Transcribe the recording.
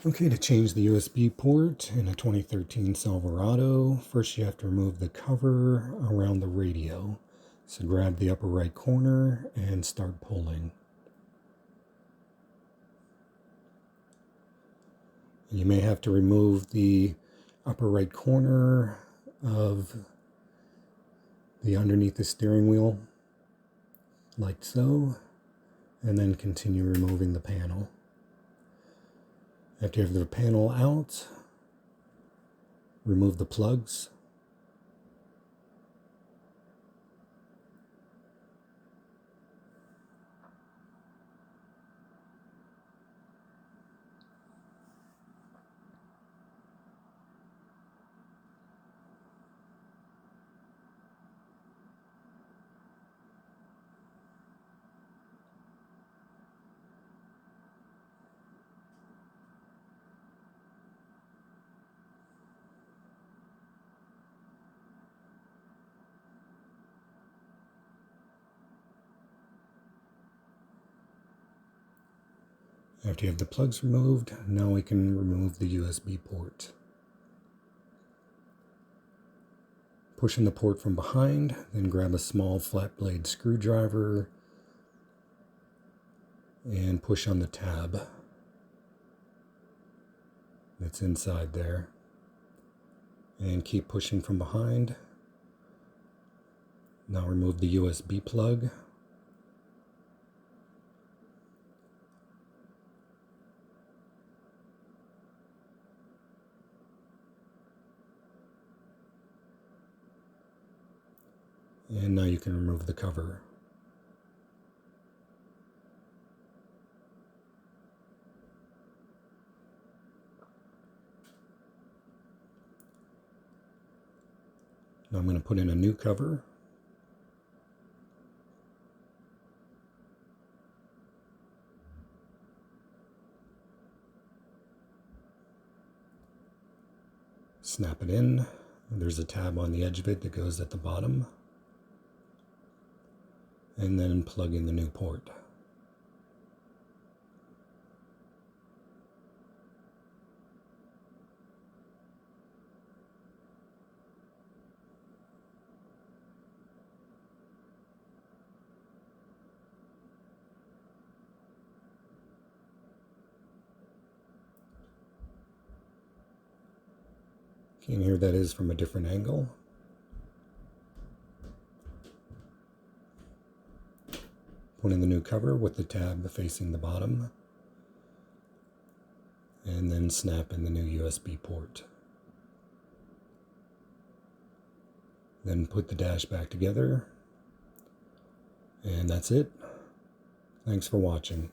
Okay, to change the USB port in a 2013 Silverado, first you have to remove the cover around the radio. So grab the upper right corner and start pulling. You may have to remove the upper right corner of the underneath the steering wheel, like so, and then continue removing the panel. After you have the panel out, remove the plugs. After you have the plugs removed, now we can remove the USB port. Push in the port from behind, then grab a small flat blade screwdriver and push on the tab that's inside there. And keep pushing from behind. Now remove the USB plug. And now you can remove the cover. Now I'm going to put in a new cover. Snap it in. There's a tab on the edge of it that goes at the bottom. And then plug in the new port. And here that is from a different angle. Put in the new cover with the tab facing the bottom, and then snap in the new USB port. Then put the dash back together, and that's it. Thanks for watching.